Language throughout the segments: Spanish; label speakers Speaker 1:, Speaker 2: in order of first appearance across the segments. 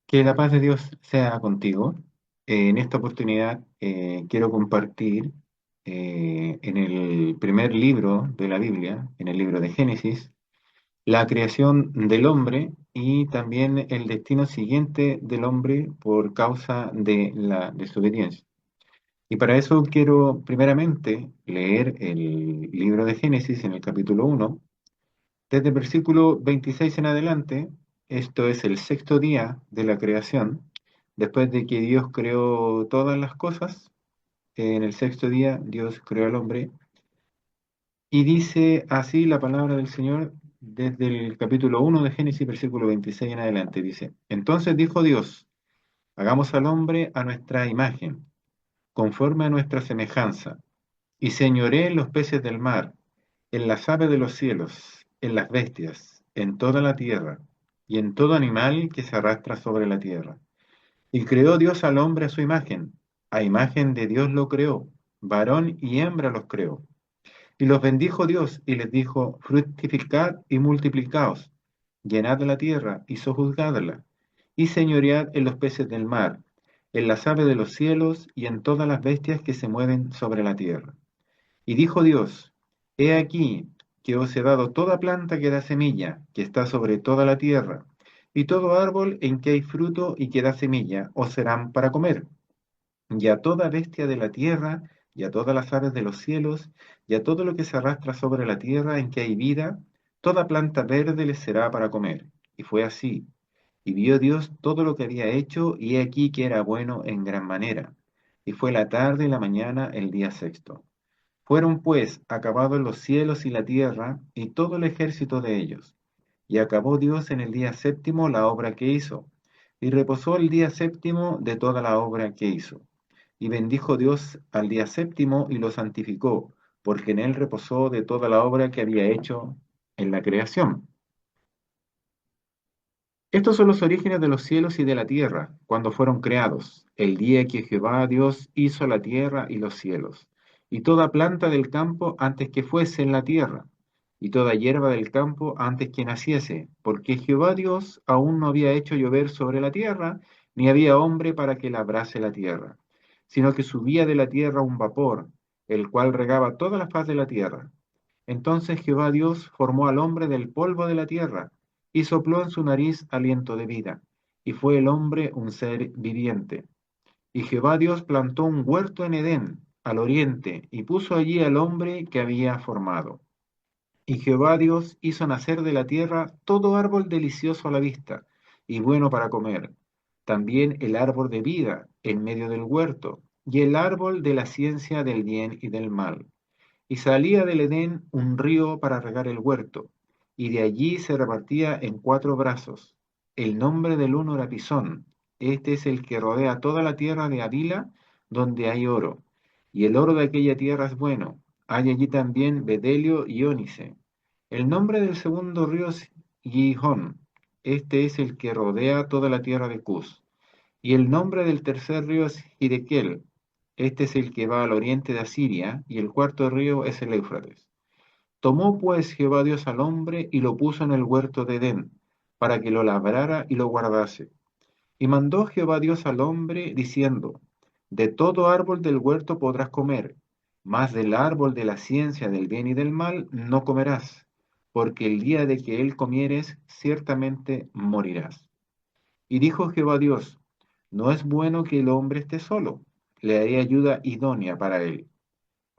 Speaker 1: Que la paz de Dios sea contigo. En esta oportunidad quiero compartir en el primer libro de la Biblia, en el libro de Génesis, la creación del hombre y también el destino siguiente del hombre por causa de la desobediencia. Y para eso quiero primeramente leer el libro de Génesis en el capítulo 1 desde el versículo 26 en adelante. Esto es el sexto día de la creación, después de que Dios creó todas las cosas. En el sexto día Dios creó al hombre y dice así la palabra del Señor desde el capítulo 1 de Génesis, versículo 26 en adelante. Dice, entonces dijo Dios, hagamos al hombre a nuestra imagen, conforme a nuestra semejanza, y señoree en los peces del mar, en las aves de los cielos, en las bestias, en toda la tierra, y en todo animal que se arrastra sobre la tierra. Y creó Dios al hombre a su imagen, a imagen de Dios lo creó, varón y hembra los creó. Y los bendijo Dios y les dijo, fructificad y multiplicaos, llenad la tierra y sojuzgadla, y señoread en los peces del mar, en las aves de los cielos y en todas las bestias que se mueven sobre la tierra. Y dijo Dios, he aquí que os he dado toda planta que da semilla, que está sobre toda la tierra, y todo árbol en que hay fruto y que da semilla, os serán para comer, y a toda bestia de la tierra, y a todas las aves de los cielos, y a todo lo que se arrastra sobre la tierra en que hay vida, toda planta verde les será para comer. Y fue así. Y vio Dios todo lo que había hecho, y he aquí que era bueno en gran manera. Y fue la tarde y la mañana el día sexto. Fueron pues acabados los cielos y la tierra y todo el ejército de ellos. Y acabó Dios en el día séptimo la obra que hizo, y reposó el día séptimo de toda la obra que hizo. Y bendijo Dios al día séptimo y lo santificó, porque en él reposó de toda la obra que había hecho en la creación. Estos son los orígenes de los cielos y de la tierra, cuando fueron creados, el día que Jehová Dios hizo la tierra y los cielos, y toda planta del campo antes que fuese en la tierra, y toda hierba del campo antes que naciese, porque Jehová Dios aún no había hecho llover sobre la tierra, ni había hombre para que labrase la tierra, sino que subía de la tierra un vapor, el cual regaba toda la faz de la tierra. Entonces Jehová Dios formó al hombre del polvo de la tierra, y sopló en su nariz aliento de vida, y fue el hombre un ser viviente. Y Jehová Dios plantó un huerto en Edén, al oriente, y puso allí al hombre que había formado. Y Jehová Dios hizo nacer de la tierra todo árbol delicioso a la vista, y bueno para comer, también el árbol de vida en medio del huerto, y el árbol de la ciencia del bien y del mal. Y salía del Edén un río para regar el huerto, y de allí se repartía en cuatro brazos. El nombre del uno era Pisón. Este es el que rodea toda la tierra de Avila, donde hay oro. Y el oro de aquella tierra es bueno. Hay allí también bedelio y ónice. El nombre del segundo río es Gihón. Este es el que rodea toda la tierra de Cus. Y el nombre del tercer río es Hiddekel. Este es el que va al oriente de Asiria, y el cuarto río es el Éufrates. Tomó pues Jehová Dios al hombre y lo puso en el huerto de Edén, para que lo labrara y lo guardase. Y mandó Jehová Dios al hombre, diciendo, de todo árbol del huerto podrás comer, mas del árbol de la ciencia del bien y del mal no comerás, porque el día de que él comieres, ciertamente morirás. Y dijo Jehová Dios, no es bueno que el hombre esté solo, le haré ayuda idónea para él.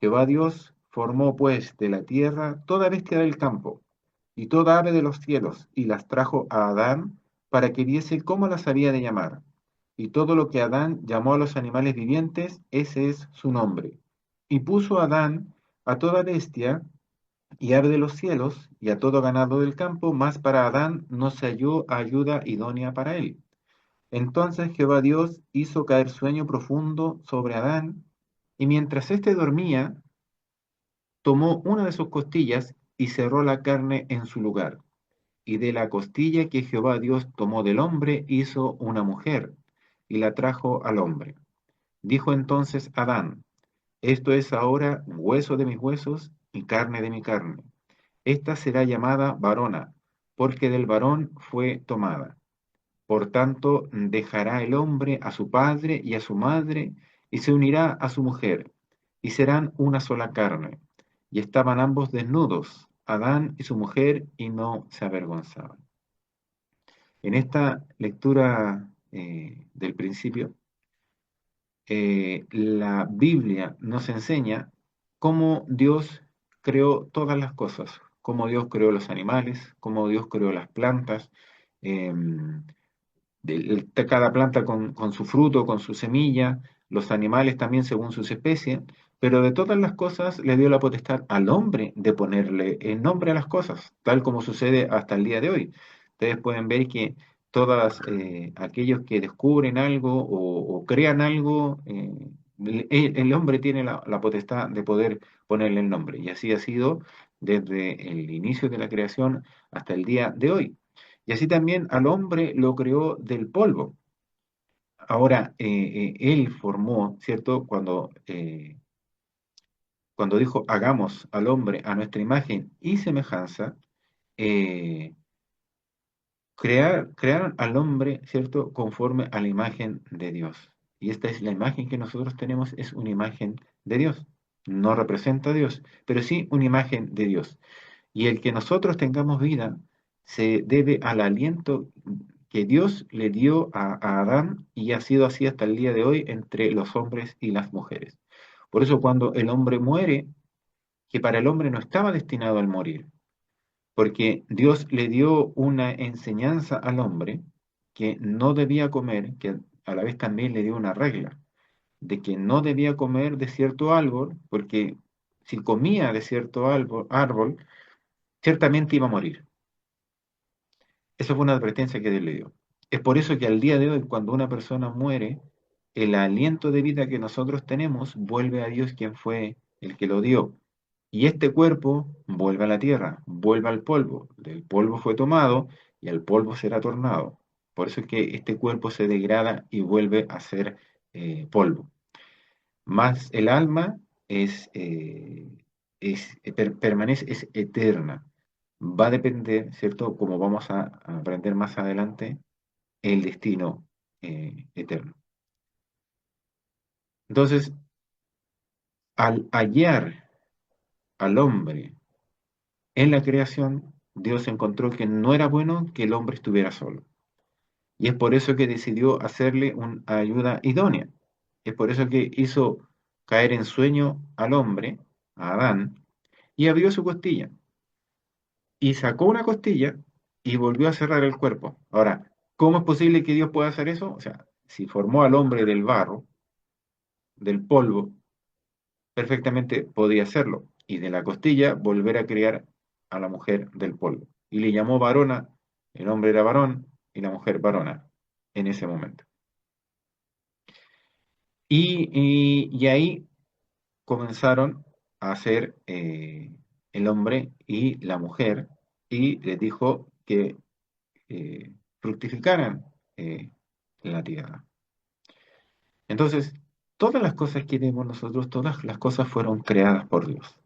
Speaker 1: Jehová Dios formó pues de la tierra toda bestia del campo y toda ave de los cielos, y las trajo a Adán para que viese cómo las había de llamar. Y todo lo que Adán llamó a los animales vivientes, ese es su nombre. Y puso Adán a toda bestia y ave de los cielos, y a todo ganado del campo, mas para Adán no se halló ayuda idónea para él. Entonces Jehová Dios hizo caer sueño profundo sobre Adán, y mientras éste dormía, tomó una de sus costillas y cerró la carne en su lugar. Y de la costilla que Jehová Dios tomó del hombre hizo una mujer, y la trajo al hombre. Dijo entonces Adán, esto es ahora hueso de mis huesos y carne de mi carne. Esta será llamada varona, porque del varón fue tomada. Por tanto, dejará el hombre a su padre y a su madre, y se unirá a su mujer, y serán una sola carne. Y estaban ambos desnudos, Adán y su mujer, y no se avergonzaban. En esta lectura del principio, la Biblia nos enseña cómo Dios creó todas las cosas, cómo Dios creó los animales, cómo Dios creó las plantas, em, cada planta con su fruto, con su semilla, los animales también según sus especies, pero de todas las cosas le dio la potestad al hombre de ponerle el nombre a las cosas, tal como sucede hasta el día de hoy. Ustedes pueden ver que todas aquellos que descubren algo o crean algo, el hombre tiene la potestad de poder ponerle el nombre, y así ha sido desde el inicio de la creación hasta el día de hoy. Y así también al hombre lo creó del polvo. Ahora, él formó, ¿cierto? Cuando dijo, hagamos al hombre a nuestra imagen y semejanza, eh, crearon al hombre, ¿cierto? Conforme a la imagen de Dios. Y esta es la imagen que nosotros tenemos, es una imagen de Dios. No representa a Dios, pero sí una imagen de Dios. Y el que nosotros tengamos vida se debe al aliento que Dios le dio a Adán y ha sido así hasta el día de hoy entre los hombres y las mujeres. Por eso cuando el hombre muere, que para el hombre no estaba destinado al morir, porque Dios le dio una enseñanza al hombre que no debía comer, que a la vez también le dio una regla, de que no debía comer de cierto árbol, porque si comía de cierto árbol ciertamente iba a morir. Esa fue una advertencia que Dios le dio. Es por eso que al día de hoy, cuando una persona muere, el aliento de vida que nosotros tenemos vuelve a Dios quien fue el que lo dio. Y este cuerpo vuelve a la tierra, vuelve al polvo. Del polvo fue tomado y al polvo será tornado. Por eso es que este cuerpo se degrada y vuelve a ser polvo. Más el alma permanece, es eterna. Va a depender, ¿cierto? Como vamos a aprender más adelante, el destino eterno. Entonces, al hallar al hombre en la creación, Dios encontró que no era bueno que el hombre estuviera solo. Y es por eso que decidió hacerle una ayuda idónea. Es por eso que hizo caer en sueño al hombre, a Adán, y abrió su costilla. Y sacó una costilla y volvió a cerrar el cuerpo. Ahora, ¿cómo es posible que Dios pueda hacer eso? O sea, si formó al hombre del barro, del polvo, perfectamente podía hacerlo. Y de la costilla volver a crear a la mujer del polvo. Y le llamó varona, el hombre era varón y la mujer varona en ese momento. Y ahí comenzaron a hacer el hombre y la mujer y les dijo que fructificaran la tierra. Entonces, todas las cosas que vemos nosotros, todas las cosas fueron creadas por Dios.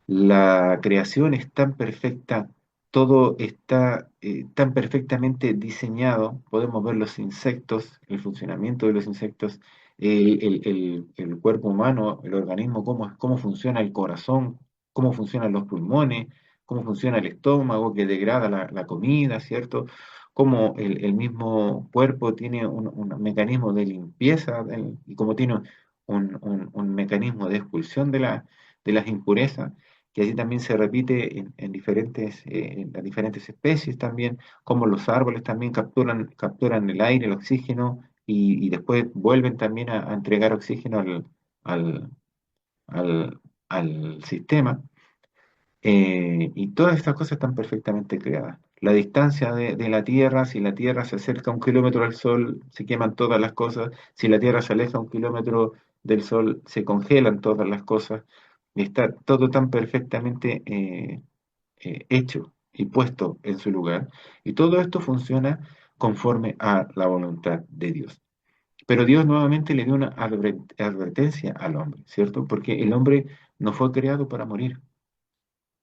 Speaker 1: La creación es tan perfecta, todo está tan perfectamente diseñado, podemos ver los insectos, el funcionamiento de los insectos, el cuerpo humano, el organismo, cómo funciona el corazón, cómo funcionan los pulmones, cómo funciona el estómago que degrada la comida, ¿cierto? Cómo el mismo cuerpo tiene un mecanismo de limpieza y cómo tiene un mecanismo de expulsión de las impurezas que así también se repite en las diferentes especies también, como los árboles también capturan el aire, el oxígeno, y después vuelven también a entregar oxígeno al, al- al sistema. Y todas estas cosas están perfectamente creadas. La distancia de la Tierra, si la Tierra se acerca 1 kilómetro al Sol, se queman todas las cosas. Si la Tierra se aleja 1 kilómetro del Sol, se congelan todas las cosas. Y está todo tan perfectamente hecho y puesto en su lugar. Y todo esto funciona conforme a la voluntad de Dios. Pero Dios nuevamente le dio una advertencia al hombre, ¿cierto? Porque el hombre no fue creado para morir,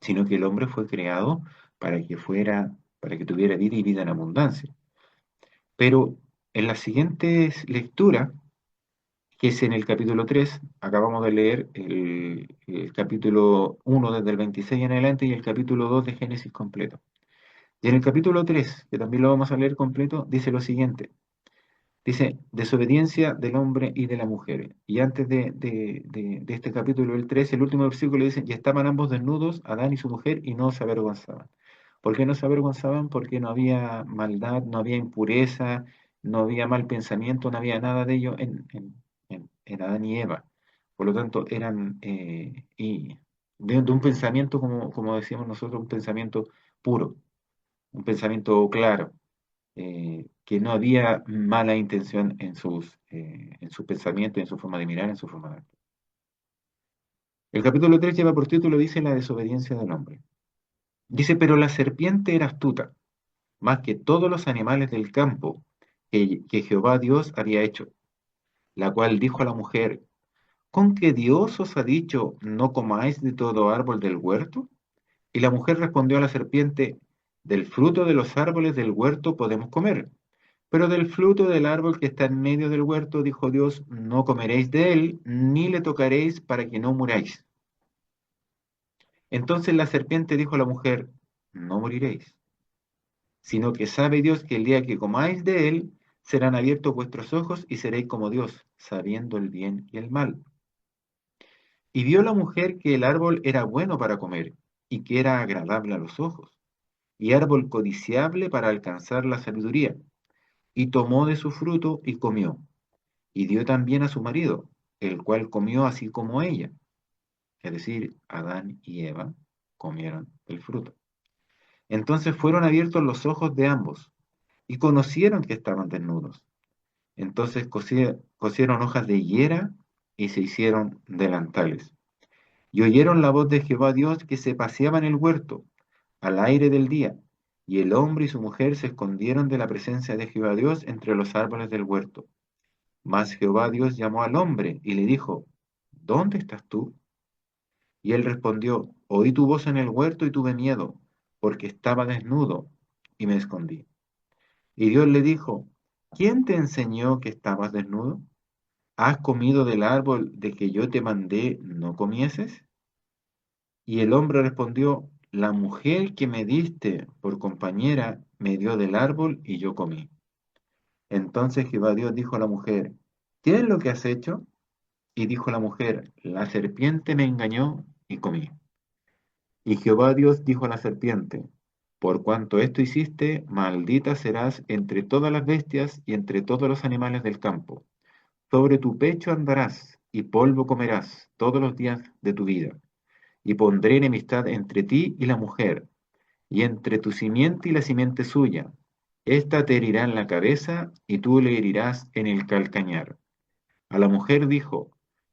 Speaker 1: sino que el hombre fue creado para que tuviera vida y vida en abundancia. Pero en la siguiente lectura, que es en el capítulo 3, acabamos de leer el capítulo 1 desde el 26 en adelante y el capítulo 2 de Génesis completo. Y en el capítulo 3, que también lo vamos a leer completo, dice lo siguiente. Dice, desobediencia del hombre y de la mujer. Y antes de este capítulo, el 3, el último versículo dice, y estaban ambos desnudos, Adán y su mujer, y no se avergonzaban. ¿Por qué no se avergonzaban? Porque no había maldad, no había impureza, no había mal pensamiento, no había nada de ello en Adán y Eva. Por lo tanto, eran de un pensamiento, como decíamos nosotros, un pensamiento puro, un pensamiento claro, que no había mala intención en sus pensamientos, en su forma de mirar, en su forma de actuar. El capítulo 3 lleva por título, dice, la desobediencia del hombre. Dice, pero la serpiente era astuta, más que todos los animales del campo que Jehová Dios había hecho, la cual dijo a la mujer, ¿con qué Dios os ha dicho, no comáis de todo árbol del huerto? Y la mujer respondió a la serpiente, del fruto de los árboles del huerto podemos comer, pero del fruto del árbol que está en medio del huerto, dijo Dios, no comeréis de él, ni le tocaréis para que no muráis. Entonces la serpiente dijo a la mujer, no moriréis, sino que sabe Dios que el día que comáis de él, serán abiertos vuestros ojos y seréis como Dios, sabiendo el bien y el mal. Y vio la mujer que el árbol era bueno para comer, y que era agradable a los ojos, y árbol codiciable para alcanzar la sabiduría. Y tomó de su fruto y comió, y dio también a su marido, el cual comió así como ella. Es decir, Adán y Eva comieron el fruto. Entonces fueron abiertos los ojos de ambos, y conocieron que estaban desnudos. Entonces cosieron hojas de higuera y se hicieron delantales. Y oyeron la voz de Jehová Dios que se paseaba en el huerto, al aire del día. Y el hombre y su mujer se escondieron de la presencia de Jehová Dios entre los árboles del huerto. Mas Jehová Dios llamó al hombre y le dijo, ¿dónde estás tú? Y él respondió, oí tu voz en el huerto y tuve miedo, porque estaba desnudo y me escondí. Y Dios le dijo, ¿quién te enseñó que estabas desnudo? ¿Has comido del árbol de que yo te mandé no comieses? Y el hombre respondió, la mujer que me diste por compañera me dio del árbol y yo comí. Entonces Jehová Dios dijo a la mujer, ¿qué es lo que has hecho? Y dijo la mujer, la serpiente me engañó y comí. Y Jehová Dios dijo a la serpiente, por cuanto esto hiciste, maldita serás entre todas las bestias y entre todos los animales del campo. Sobre tu pecho andarás y polvo comerás todos los días de tu vida. Y pondré enemistad entre ti y la mujer, y entre tu simiente y la simiente suya. Esta te herirá en la cabeza y tú le herirás en el calcañar. A la mujer dijo,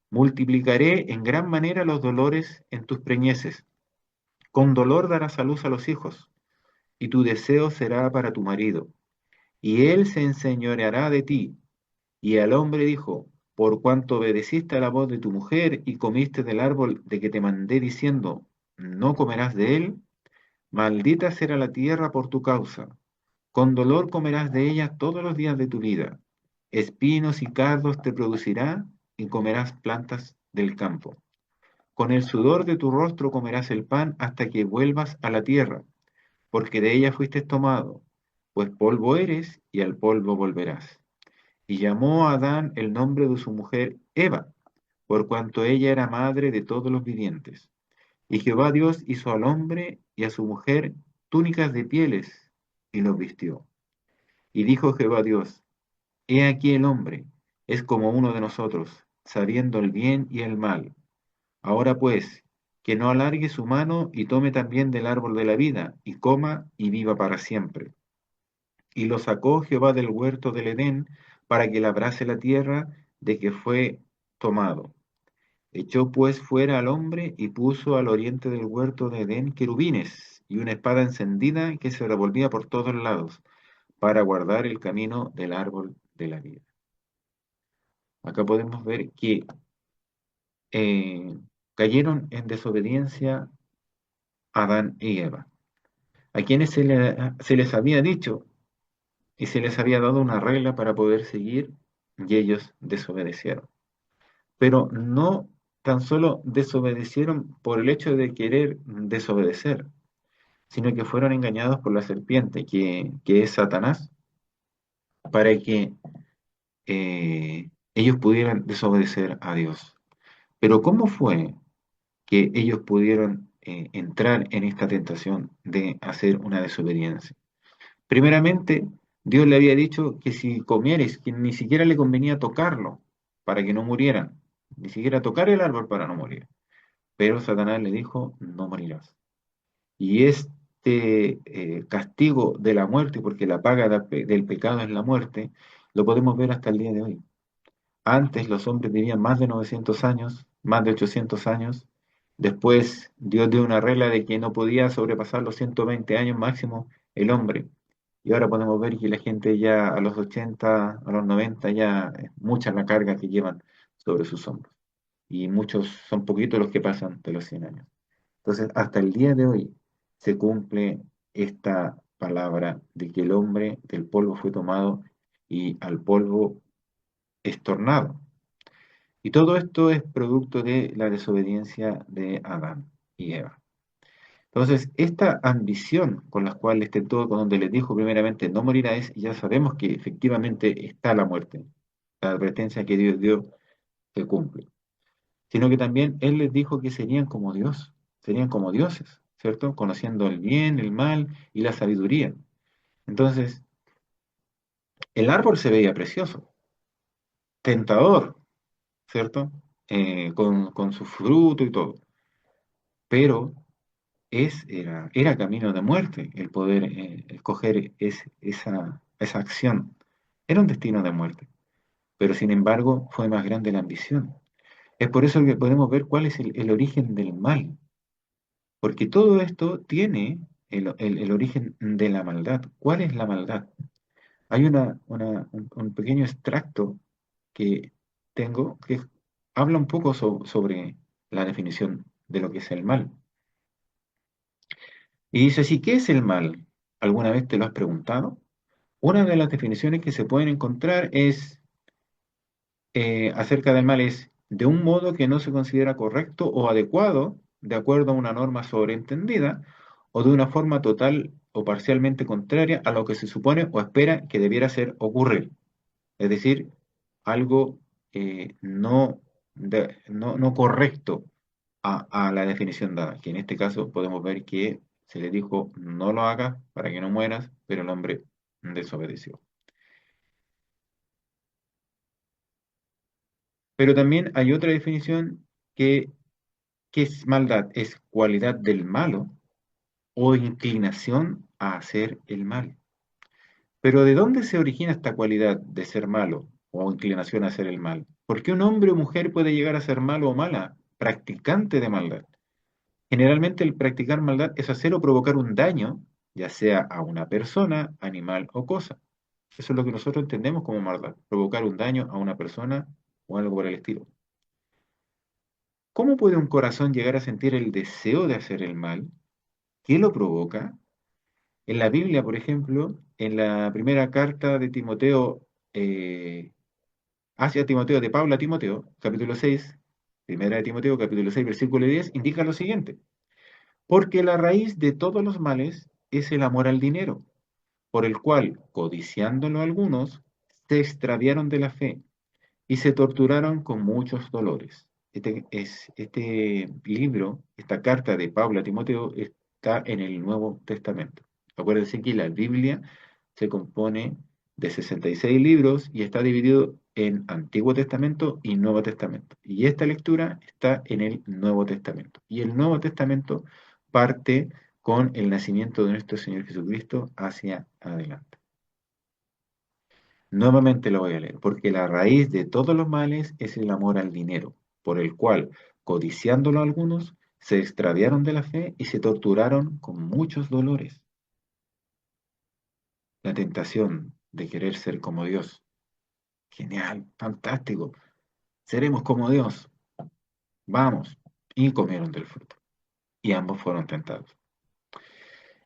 Speaker 1: multiplicaré en gran manera los dolores en tus preñeces. Con dolor darás a luz a los hijos, y tu deseo será para tu marido, y él se enseñoreará de ti. Y al hombre dijo, por cuanto obedeciste a la voz de tu mujer y comiste del árbol de que te mandé diciendo, no comerás de él, maldita será la tierra por tu causa. Con dolor comerás de ella todos los días de tu vida. Espinos y cardos te producirá y comerás plantas del campo. Con el sudor de tu rostro comerás el pan hasta que vuelvas a la tierra, porque de ella fuiste tomado, pues polvo eres y al polvo volverás. Y llamó a Adán el nombre de su mujer Eva, por cuanto ella era madre de todos los vivientes. Y Jehová Dios hizo al hombre y a su mujer túnicas de pieles y los vistió. Y dijo Jehová Dios, he aquí el hombre, es como uno de nosotros, sabiendo el bien y el mal. Ahora pues, que no alargue su mano y tome también del árbol de la vida, y coma y viva para siempre. Y lo sacó Jehová del huerto del Edén para que labrase la tierra de que fue tomado. Echó pues fuera al hombre y puso al oriente del huerto de Edén querubines y una espada encendida que se revolvía por todos lados para guardar el camino del árbol de la vida. Acá podemos ver que eh, cayeron en desobediencia Adán y Eva, a quienes se les había dicho y se les había dado una regla para poder seguir y ellos desobedecieron. Pero no tan solo desobedecieron por el hecho de querer desobedecer, sino que fueron engañados por la serpiente, que es Satanás, para que ellos pudieran desobedecer a Dios. Pero ¿cómo fue que ellos pudieron entrar en esta tentación de hacer una desobediencia? Primeramente, Dios le había dicho que si comieres, que ni siquiera le convenía tocarlo para que no murieran, ni siquiera tocar el árbol para no morir. Pero Satanás le dijo, no morirás. Y este castigo de la muerte, porque la paga del pecado es la muerte, lo podemos ver hasta el día de hoy. Antes los hombres vivían más de 900 años, más de 800 años. Después Dios dio una regla de que no podía sobrepasar los 120 años máximo el hombre. Y ahora podemos ver que la gente ya a los 80, a los 90, ya es mucha la carga que llevan sobre sus hombros. Y muchos son poquitos los que pasan de los 100 años. Entonces, hasta el día de hoy se cumple esta palabra de que el hombre del polvo fue tomado y al polvo es tornado. Y todo esto es producto de la desobediencia de Adán y Eva. Entonces, esta ambición con la cual este todo, con donde les dijo primeramente no morirás, y ya sabemos que efectivamente está la muerte, la advertencia que Dios dio se cumple, sino que también Él les dijo que serían como Dios, serían como dioses, ¿cierto? Conociendo el bien, el mal y la sabiduría. Entonces, el árbol se veía precioso, tentador, ¿cierto? Con su fruto y todo, pero era camino de muerte el poder escoger esa acción. Era un destino de muerte, pero sin embargo fue más grande la ambición. Es por eso que podemos ver cuál es el origen del mal, porque todo esto tiene el origen de la maldad. ¿Cuál es la maldad? Hay un pequeño extracto que tengo que habla un poco sobre la definición de lo que es el mal. Y dice así, ¿qué es el mal? ¿Alguna vez te lo has preguntado? Una de las definiciones que se pueden encontrar es acerca del mal es de un modo que no se considera correcto o adecuado de acuerdo a una norma sobreentendida o de una forma total o parcialmente contraria a lo que se supone o espera que debiera ser ocurrir. Es decir, algo no correcto a la definición dada, que en este caso podemos ver que se le dijo no lo hagas para que no mueras, pero el hombre desobedeció. Pero también hay otra definición que es maldad, es cualidad del malo o inclinación a hacer el mal. Pero ¿de dónde se origina esta cualidad de ser malo o inclinación a hacer el mal? ¿Por qué un hombre o mujer puede llegar a ser malo o mala? Practicante de maldad. Generalmente el practicar maldad es hacer o provocar un daño, ya sea a una persona, animal o cosa. Eso es lo que nosotros entendemos como maldad, provocar un daño a una persona o algo por el estilo. ¿Cómo puede un corazón llegar a sentir el deseo de hacer el mal? ¿Qué lo provoca? En la Biblia, por ejemplo, en la primera carta de Timoteo, hacia Timoteo, de Pablo a Timoteo, capítulo 6, primera de Timoteo, capítulo 6, versículo 10, indica lo siguiente. Porque la raíz de todos los males es el amor al dinero, por el cual, codiciándolo algunos, se extraviaron de la fe y se torturaron con muchos dolores. Este libro, esta carta de Pablo a Timoteo, está en el Nuevo Testamento. Acuérdense que la Biblia se compone de 66 libros y está dividido en Antiguo Testamento y Nuevo Testamento. Y esta lectura está en el Nuevo Testamento. Y el Nuevo Testamento parte con el nacimiento de nuestro Señor Jesucristo hacia adelante. Nuevamente lo voy a leer, porque la raíz de todos los males es el amor al dinero, por el cual, codiciándolo algunos, se extraviaron de la fe y se torturaron con muchos dolores. La tentación de querer ser como Dios. Genial, fantástico. Seremos como Dios. Vamos. Y comieron del fruto. Y ambos fueron tentados.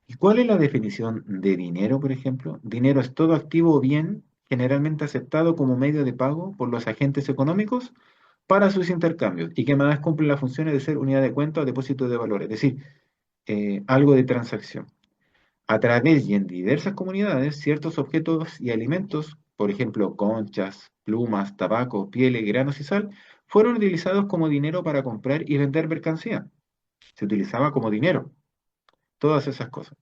Speaker 1: ¿Y cuál es la definición de dinero, por ejemplo? Dinero es todo activo o bien generalmente aceptado como medio de pago por los agentes económicos para sus intercambios y que además cumple las funciones de ser unidad de cuenta o depósito de valor, es decir, algo de transacción. A través y en diversas comunidades, ciertos objetos y alimentos, por ejemplo, conchas, plumas, tabaco, pieles, granos y sal, fueron utilizados como dinero para comprar y vender mercancía. Se utilizaba como dinero, todas esas cosas.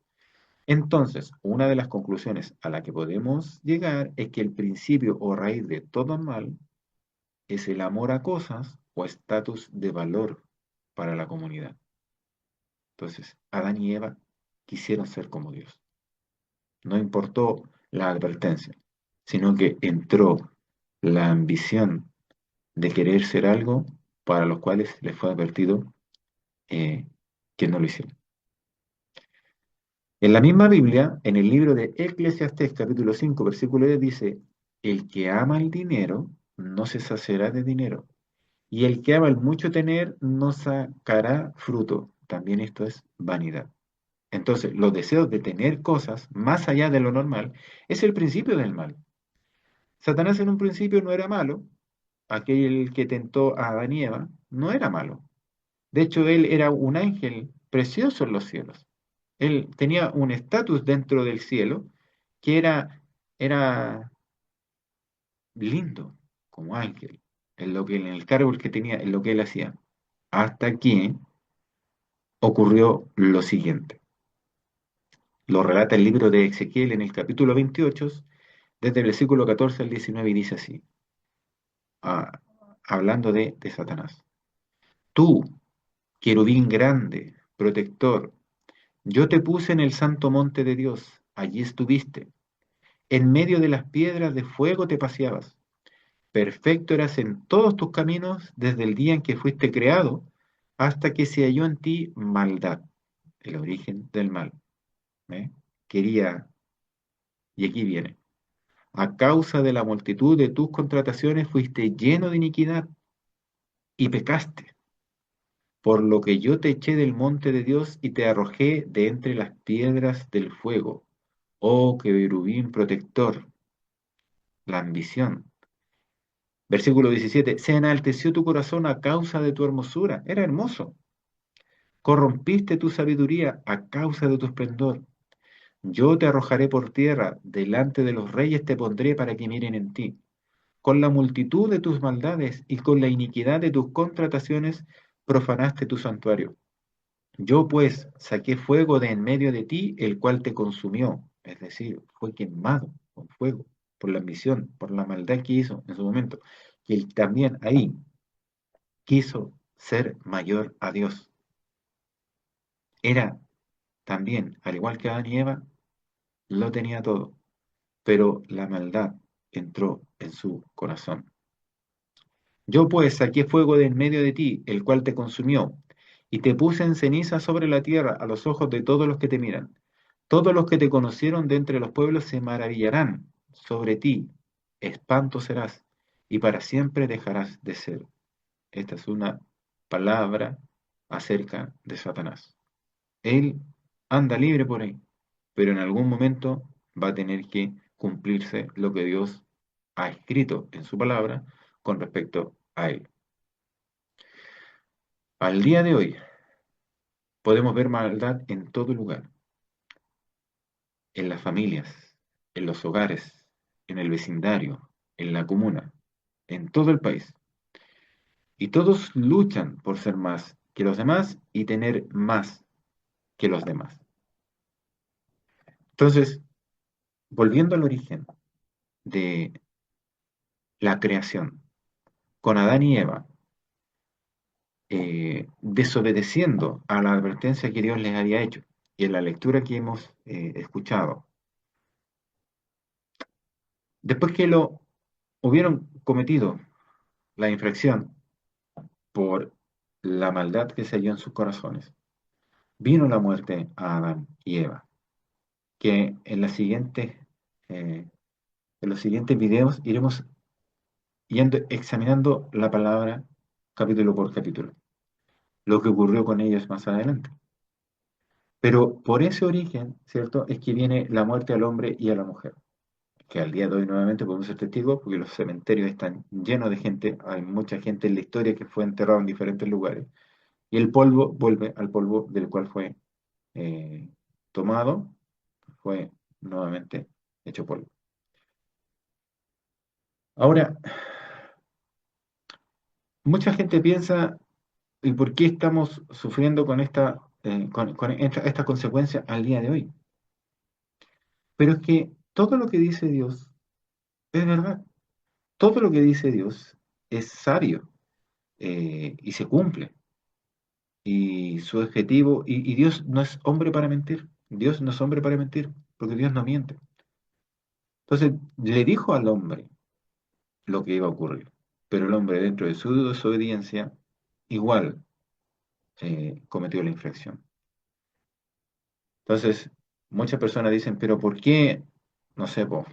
Speaker 1: Entonces, una de las conclusiones a la que podemos llegar es que el principio o raíz de todo mal es el amor a cosas o estatus de valor para la comunidad. Entonces, Adán y Eva quisieron ser como Dios. No importó la advertencia, sino que entró la ambición de querer ser algo para los cuales les fue advertido que no lo hicieron. En la misma Biblia, en el libro de Eclesiastés, capítulo 5 versículo 10, dice, el que ama el dinero no se saciará de dinero, y el que ama el mucho tener no sacará fruto. También esto es vanidad. Entonces, los deseos de tener cosas más allá de lo normal es el principio del mal. Satanás en un principio no era malo, aquel que tentó a Adán y Eva no era malo. De hecho, él era un ángel precioso en los cielos. Él tenía un estatus dentro del cielo que era lindo como ángel, en el cargo que tenía, en lo que él hacía. Hasta que ocurrió lo siguiente. Lo relata el libro de Ezequiel en el capítulo 28, desde el versículo 14 al 19, y dice así, ah, hablando de Satanás. Tú, querubín grande, protector, yo te puse en el santo monte de Dios, allí estuviste. En medio de las piedras de fuego te paseabas. Perfecto eras en todos tus caminos desde el día en que fuiste creado hasta que se halló en ti maldad, el origen del mal. ¿Eh? Quería, y aquí viene, a causa de la multitud de tus contrataciones fuiste lleno de iniquidad y pecaste, por lo que yo te eché del monte de Dios y te arrojé de entre las piedras del fuego. Oh, querubín protector, la ambición. Versículo 17, se enalteció tu corazón a causa de tu hermosura, era hermoso. Corrompiste tu sabiduría a causa de tu esplendor. Yo te arrojaré por tierra, delante de los reyes te pondré para que miren en ti. Con la multitud de tus maldades y con la iniquidad de tus contrataciones profanaste tu santuario. Yo pues saqué fuego de en medio de ti, el cual te consumió, es decir, fue quemado con fuego por la ambición, por la maldad que hizo en su momento. Y él también ahí quiso ser mayor a Dios. Era también, al igual que Adán y Eva, lo tenía todo, pero la maldad entró en su corazón. Yo pues saqué fuego de en medio de ti, el cual te consumió, y te puse en ceniza sobre la tierra a los ojos de todos los que te miran. Todos los que te conocieron de entre los pueblos se maravillarán sobre ti, espanto serás, y para siempre dejarás de ser. Esta es una palabra acerca de Satanás. Él anda libre por ahí, pero en algún momento va a tener que cumplirse lo que Dios ha escrito en su palabra con respecto a él. Al día de hoy podemos ver maldad en todo lugar, en las familias, en los hogares, en el vecindario, en la comuna, en todo el país. Y todos luchan por ser más que los demás y tener más que los demás. Entonces, volviendo al origen de la creación, con Adán y Eva, desobedeciendo a la advertencia que Dios les había hecho, y en la lectura que hemos escuchado, después que lo hubieron cometido la infracción por la maldad que se halló en sus corazones, vino la muerte a Adán y Eva, que en los siguientes videos iremos yendo examinando la palabra capítulo por capítulo, lo que ocurrió con ellos más adelante. Pero por ese origen, ¿cierto? Es que viene la muerte al hombre y a la mujer, que al día de hoy nuevamente podemos ser testigos porque los cementerios están llenos de gente, hay mucha gente en la historia que fue enterrada en diferentes lugares, y el polvo vuelve al polvo del cual fue eh, tomado, fue nuevamente hecho polvo. Ahora, mucha gente piensa, ¿y por qué estamos sufriendo con esta consecuencia al día de hoy? Pero es que todo lo que dice Dios es verdad. Todo lo que dice Dios es sabio y se cumple. Y su objetivo, y Dios no es hombre para mentir. Dios no es hombre para mentir, porque Dios no miente. Entonces, le dijo al hombre lo que iba a ocurrir. Pero el hombre, dentro de su desobediencia, igual cometió la infracción. Entonces, muchas personas dicen, pero ¿por qué, no sé, po,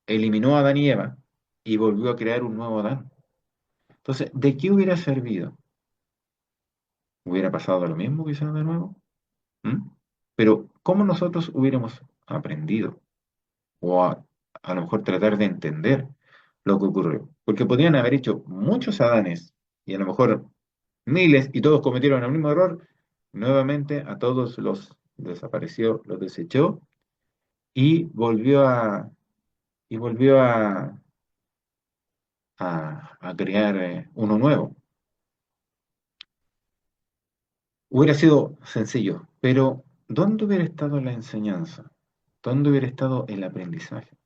Speaker 1: eliminó a Adán y Eva y volvió a crear un nuevo Adán? Entonces, ¿de qué hubiera servido? ¿Hubiera pasado lo mismo quizás de nuevo? ¿Mm? Pero, ¿cómo nosotros hubiéramos aprendido? O a lo mejor tratar de entender lo que ocurrió. Porque podrían haber hecho muchos Adanes y a lo mejor miles y todos cometieron el mismo error. Nuevamente a todos los desapareció, los desechó y volvió a crear uno nuevo. Hubiera sido sencillo, pero ¿dónde hubiera estado la enseñanza? ¿Dónde hubiera estado el aprendizaje?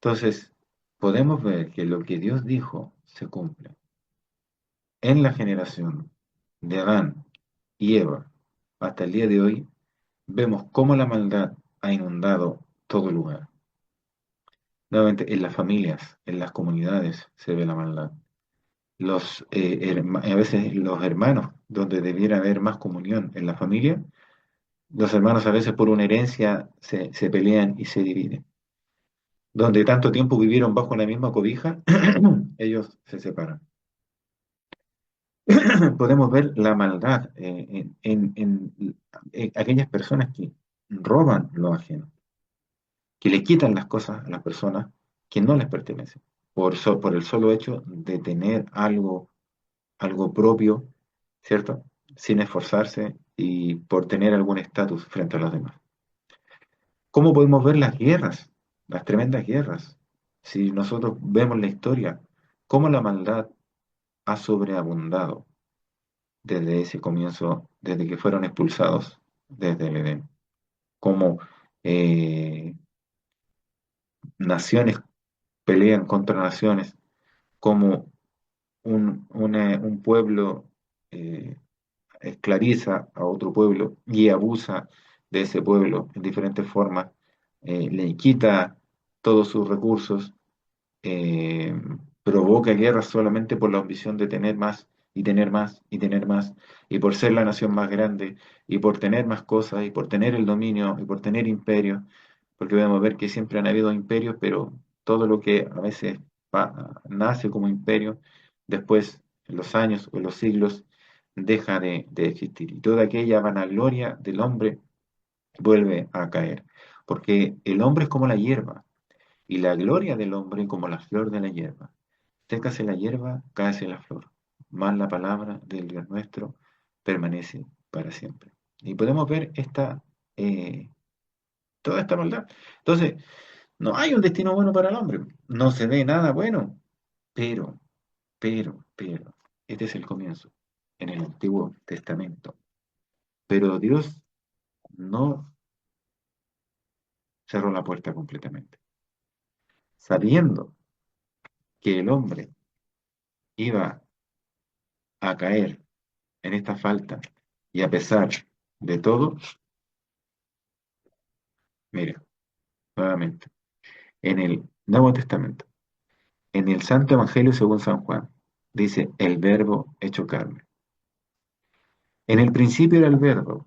Speaker 1: Entonces, podemos ver que lo que Dios dijo se cumple. En la generación de Adán y Eva hasta el día de hoy, vemos cómo la maldad ha inundado todo lugar. Nuevamente, en las familias, en las comunidades se ve la maldad. A veces los hermanos, donde debiera haber más comunión en la familia, los hermanos a veces por una herencia se pelean y se dividen. Donde tanto tiempo vivieron bajo la misma cobija, ellos se separan. Podemos ver la maldad en aquellas personas que roban lo ajeno, que le quitan las cosas a las personas que no les pertenecen, por el solo hecho de tener algo propio, ¿cierto? Sin esforzarse y por tener algún estatus frente a los demás. ¿Cómo podemos ver las guerras, las tremendas guerras? Si nosotros vemos la historia, cómo la maldad ha sobreabundado desde ese comienzo, desde que fueron expulsados desde el Edén. Cómo eh, naciones pelean contra naciones, cómo un pueblo eh, esclaviza a otro pueblo y abusa de ese pueblo en diferentes formas, le quita todos sus recursos, eh, provoca guerras solamente por la ambición de tener más y tener más y tener más, y por ser la nación más grande, y por tener más cosas, y por tener el dominio, y por tener imperio, porque podemos ver que siempre han habido imperios, pero todo lo que a veces nace como imperio, después en los años o en los siglos deja de existir, y toda aquella vanagloria del hombre vuelve a caer, porque el hombre es como la hierba, y la gloria del hombre como la flor de la hierba. Sécase la hierba, cáese la flor. Más la palabra del Dios nuestro permanece para siempre. Y podemos ver eh, toda esta maldad. Entonces, no hay un destino bueno para el hombre. No se ve nada bueno. Pero, pero, este es el comienzo en el Antiguo Testamento. Pero Dios no cerró la puerta completamente. Sabiendo que el hombre iba a caer en esta falta y a pesar de todo, mira, nuevamente, en el Nuevo Testamento, en el Santo Evangelio según San Juan, dice el verbo hecho carne. En el principio era el verbo,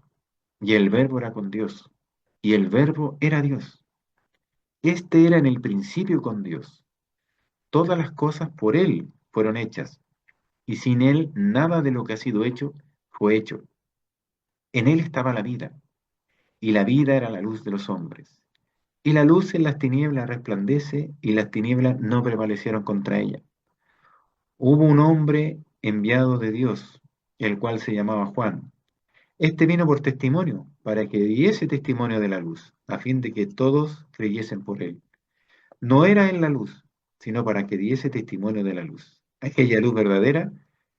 Speaker 1: y el verbo era con Dios, y el verbo era Dios. Este era en el principio con Dios. Todas las cosas por Él fueron hechas, y sin Él nada de lo que ha sido hecho fue hecho. En Él estaba la vida, y la vida era la luz de los hombres. Y la luz en las tinieblas resplandece, y las tinieblas no prevalecieron contra ella. Hubo un hombre enviado de Dios, el cual se llamaba Juan. Este vino por testimonio, para que diese testimonio de la luz, a fin de que todos creyesen por él. No era en la luz, sino para que diese testimonio de la luz. Aquella luz verdadera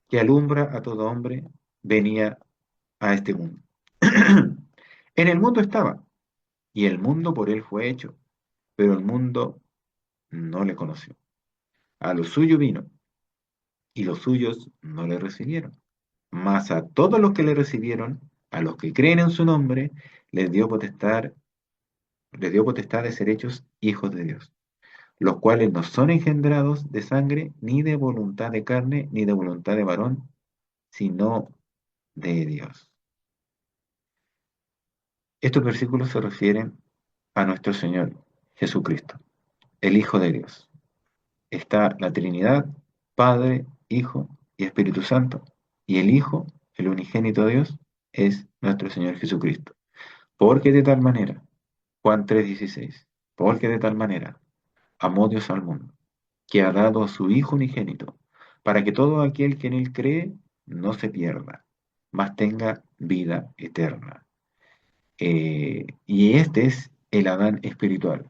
Speaker 1: que alumbra a todo hombre venía a este mundo. En el mundo estaba, y el mundo por él fue hecho, pero el mundo no le conoció. A lo suyo vino, y los suyos no le recibieron. Mas a todos los que le recibieron, a los que creen en su nombre, les dio potestad de ser hechos hijos de Dios, los cuales no son engendrados de sangre, ni de voluntad de carne, ni de voluntad de varón, sino de Dios. Estos versículos se refieren a nuestro Señor Jesucristo, el Hijo de Dios. Está la Trinidad, Padre, Hijo y Espíritu Santo, y el Hijo, el unigénito de Dios, es nuestro Señor Jesucristo. Porque de tal manera, Juan 3:16, porque de tal manera amó Dios al mundo, que ha dado a su Hijo unigénito, para que todo aquel que en él cree no se pierda, mas tenga vida eterna. Y este es el Adán espiritual.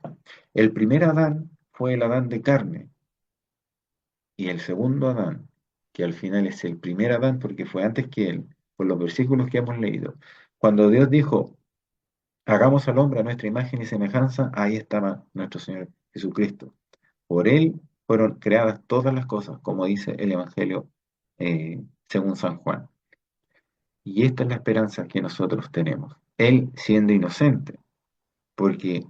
Speaker 1: El primer Adán fue el Adán de carne, y el segundo Adán, que al final es el primer Adán porque fue antes que él, por los versículos que hemos leído. Cuando Dios dijo, hagamos al hombre a nuestra imagen y semejanza, ahí estaba nuestro Señor Jesucristo. Por él fueron creadas todas las cosas, como dice el Evangelio según San Juan. Y esta es la esperanza que nosotros tenemos. Él siendo inocente, porque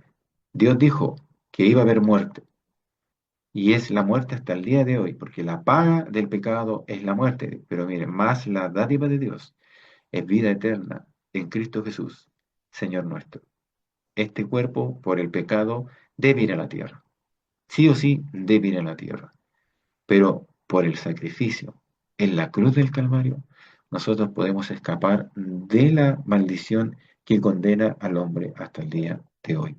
Speaker 1: Dios dijo que iba a haber muerte, y es la muerte hasta el día de hoy, porque la paga del pecado es la muerte. Pero miren, más la dádiva de Dios es vida eterna en Cristo Jesús, Señor nuestro. Este cuerpo, por el pecado, debe ir a la tierra. Sí o sí, debe ir a la tierra. Pero por el sacrificio en la cruz del Calvario, nosotros podemos escapar de la maldición que condena al hombre hasta el día de hoy.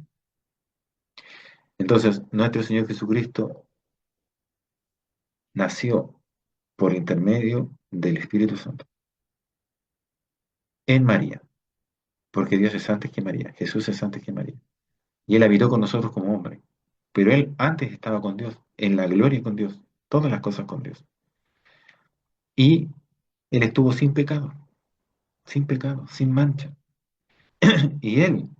Speaker 1: Entonces, nuestro Señor Jesucristo nació por intermedio del Espíritu Santo en María, porque Dios es antes que María, Jesús es antes que María. Y Él habitó con nosotros como hombre, pero Él antes estaba con Dios, en la gloria con Dios, todas las cosas con Dios. Y Él estuvo sin pecado, sin pecado, sin mancha. Y Él,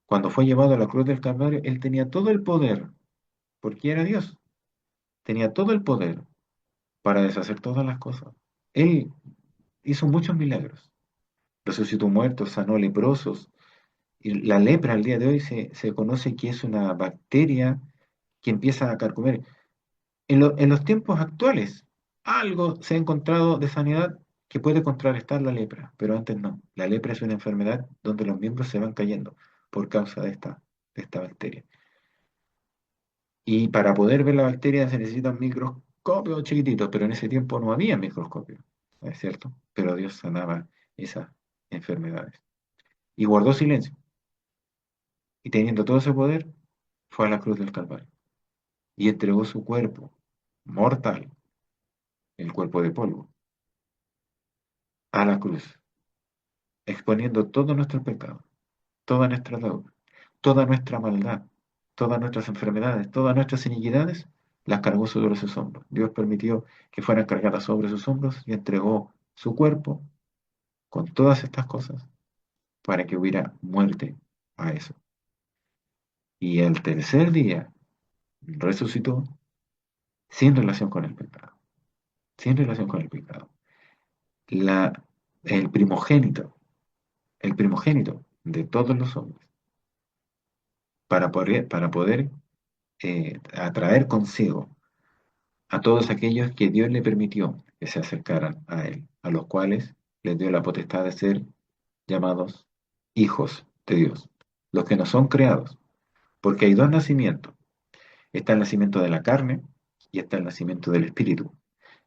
Speaker 1: cuando fue llevado a la cruz del Calvario, Él tenía todo el poder, porque era Dios, tenía todo el poder para deshacer todas las cosas. Él hizo muchos milagros, resucitó muertos, sanó leprosos. Y la lepra al día de hoy se conoce que es una bacteria que empieza a carcomer. En los tiempos actuales, algo se ha encontrado de sanidad que puede contrarrestar la lepra, pero antes no. La lepra es una enfermedad donde los miembros se van cayendo por causa de esta bacteria. Y para poder ver la bacteria se necesita un microscopio chiquitito, pero en ese tiempo no había microscopio, ¿es cierto? Pero Dios sanaba esas enfermedades. Y guardó silencio. Y teniendo todo ese poder, fue a la cruz del Calvario. Y entregó su cuerpo mortal, el cuerpo de polvo, a la cruz, exponiendo todo nuestro pecado, toda nuestra deuda, toda nuestra maldad, todas nuestras enfermedades, todas nuestras iniquidades, las cargó sobre sus hombros. Dios permitió que fueran cargadas sobre sus hombros y entregó su cuerpo con todas estas cosas para que hubiera muerte a eso. Y el tercer día resucitó sin relación con el pecado, sin relación con el pecado. La, el primogénito, el primogénito de todos los hombres, para poder atraer consigo a todos aquellos que Dios le permitió que se acercaran a Él, a los cuales les dio la potestad de ser llamados hijos de Dios, los que no son creados, porque hay dos nacimientos, está el nacimiento de la carne y está el nacimiento del espíritu.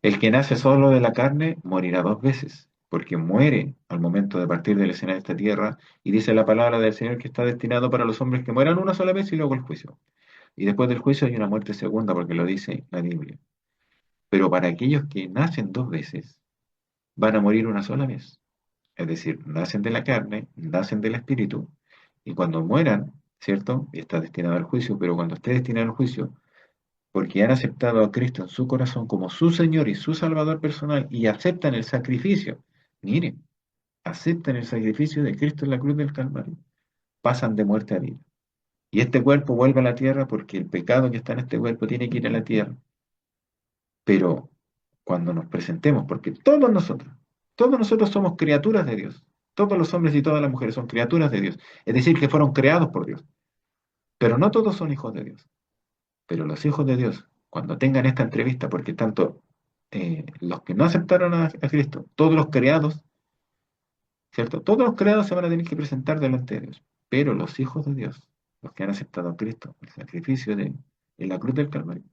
Speaker 1: El que nace solo de la carne morirá dos veces, porque muere al momento de partir del escenario de esta tierra, y dice la palabra del Señor que está destinado para los hombres que mueran una sola vez y luego el juicio. Y después del juicio hay una muerte segunda, porque lo dice la Biblia. Pero para aquellos que nacen dos veces, van a morir una sola vez. Es decir, nacen de la carne, nacen del espíritu, y cuando mueran, ¿cierto? Y está destinado al juicio, pero cuando esté destinado al juicio, porque han aceptado a Cristo en su corazón como su Señor y su Salvador personal y aceptan el sacrificio, miren, aceptan el sacrificio de Cristo en la cruz del Calvario, pasan de muerte a vida. Y este cuerpo vuelve a la tierra porque el pecado que está en este cuerpo tiene que ir a la tierra. Pero cuando nos presentemos, porque todos nosotros somos criaturas de Dios, todos los hombres y todas las mujeres son criaturas de Dios, es decir, que fueron creados por Dios, pero no todos son hijos de Dios. Pero los hijos de Dios, cuando tengan esta entrevista, porque tanto los que no aceptaron a Cristo, todos los creados, ¿cierto? Todos los creados se van a tener que presentar delante de Dios, pero los hijos de Dios, los que han aceptado a Cristo, el sacrificio en la cruz del Calvario,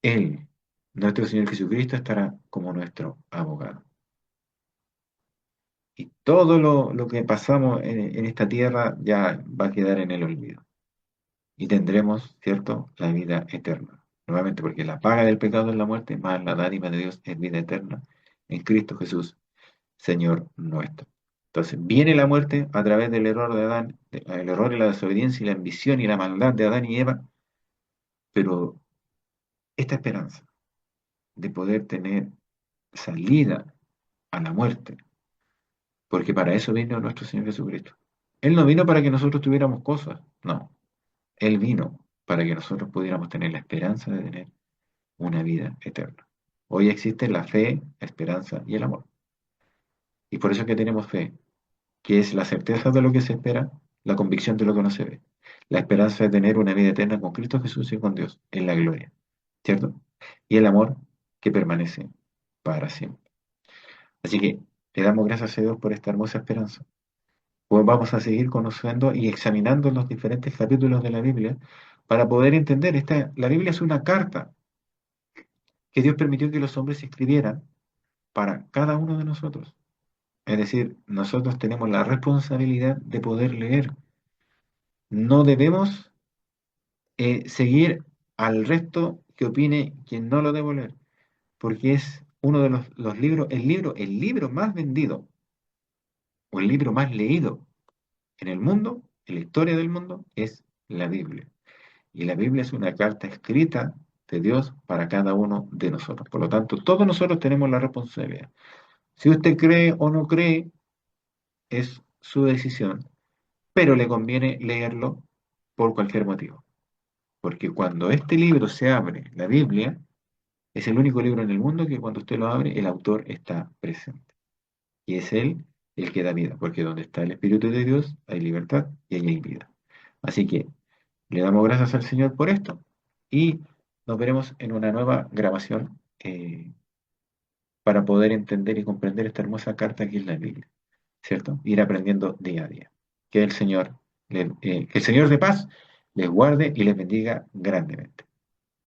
Speaker 1: Él, nuestro Señor Jesucristo, estará como nuestro abogado. Y todo lo que pasamos en esta tierra ya va a quedar en el olvido. Y tendremos, ¿cierto?, la vida eterna. Nuevamente, porque la paga del pecado es la muerte, más la dádiva de Dios es vida eterna en Cristo Jesús, Señor nuestro. Entonces, viene la muerte a través del error de Adán, el error y la desobediencia y la ambición y la maldad de Adán y Eva, pero esta esperanza de poder tener salida a la muerte, porque para eso vino nuestro Señor Jesucristo. Él no vino para que nosotros tuviéramos cosas, no. Él vino para que nosotros pudiéramos tener la esperanza de tener una vida eterna. Hoy existe la fe, la esperanza y el amor. Y por eso es que tenemos fe, que es la certeza de lo que se espera, la convicción de lo que no se ve. La esperanza de tener una vida eterna con Cristo Jesús y con Dios en la gloria, ¿cierto? Y el amor que permanece para siempre. Así que le damos gracias a Dios por esta hermosa esperanza. Pues vamos a seguir conociendo y examinando los diferentes capítulos de la Biblia para poder entender. La Biblia es una carta que Dios permitió que los hombres escribieran para cada uno de nosotros. Es decir, nosotros tenemos la responsabilidad de poder leer. No debemos seguir al resto que opine quien no lo debe leer, porque es uno de los libros, el libro más vendido o el libro más leído en el mundo, en la historia del mundo, es la Biblia. Y la Biblia es una carta escrita de Dios para cada uno de nosotros. Por lo tanto, todos nosotros tenemos la responsabilidad. Si usted cree o no cree, es su decisión, pero le conviene leerlo por cualquier motivo. Porque cuando este libro se abre, la Biblia, es el único libro en el mundo que cuando usted lo abre, el autor está presente. Y es él el que da vida, porque donde está el Espíritu de Dios hay libertad y ahí hay vida. Así que le damos gracias al Señor por esto y nos veremos en una nueva grabación para poder entender y comprender esta hermosa carta que es la Biblia, ¿cierto? Ir aprendiendo día a día. Que el Señor, que el Señor de paz les guarde y les bendiga grandemente.